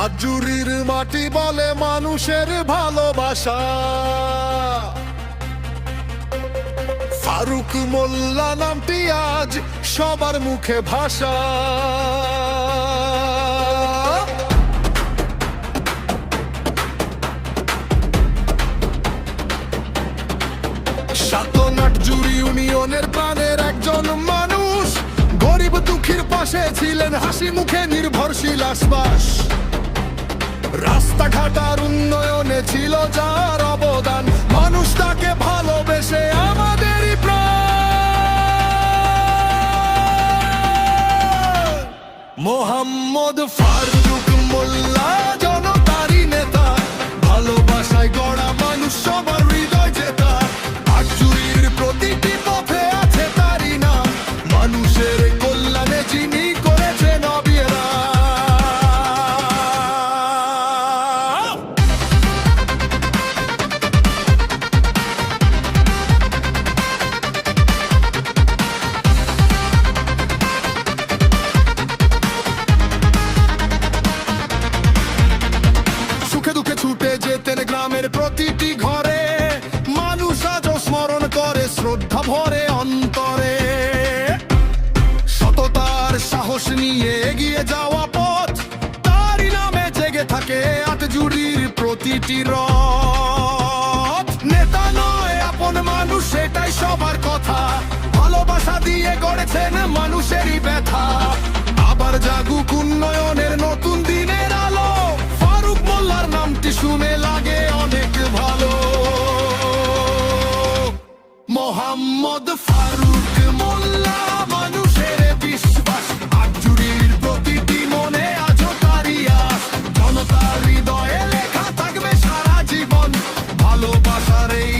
আজুরির মাটি বলে মানুষের ভালোবাসা। ফারুক মোল্লা নামটি আজ সবার মুখে ভাষা। সাতনাটজুড়ি ইউনিয়নের প্রাণের একজন মানুষ, গরিব দুঃখীর পাশে ছিলেন হাসি মুখে নির্ভরশীল আশ্বাস। রাস্তাঘাট আর উন্নয়নে ছিল যার অবদান, মানুষ তাকে ভালোবেসে আমাদেরই প্রাণ। মোহাম্মদ ফারুক মোল্লা জনতারই নেতা, ভালোবাসায় গড়া মানুষ সবার হৃদয় জেতা। আটজুড়ির প্রতিটি পথে আছে তারই নাম, মানুষের কল্যাণে যিনি করেছেন অবিরাম। সুখে দুঃখে ছুটে যেতেন গ্রামের প্রতিটি ঘরে, মানুষ আজও স্মরণ করে শ্রদ্ধা ভরে অন্তরে। সততার সাহস নিয়ে এগিয়ে যাওয়া পথ, তারই নামে জেগে থাকে আটজুড়ির প্রতিটি রথ। নেতা নয় আপন মানুষ, সেটাই সবার কথা, ভালোবাসা দিয়ে গড়েছেন মানুষেরই ব্যথা। আবার জাগুক উন্নয়নের নতুন দিনের আলো, ফারুক মোল্লার নামটি শুনে লাগে অনেক ভালো। মোহাম্মদ ফারুক মোল্লা মানুষের বিশ্বাস, আটজুড়ির প্রতিটি মনে আজও তারই আস। জনতার হৃদয়ে লেখা থাকবে সারা জীবন, ভালোবাসার এই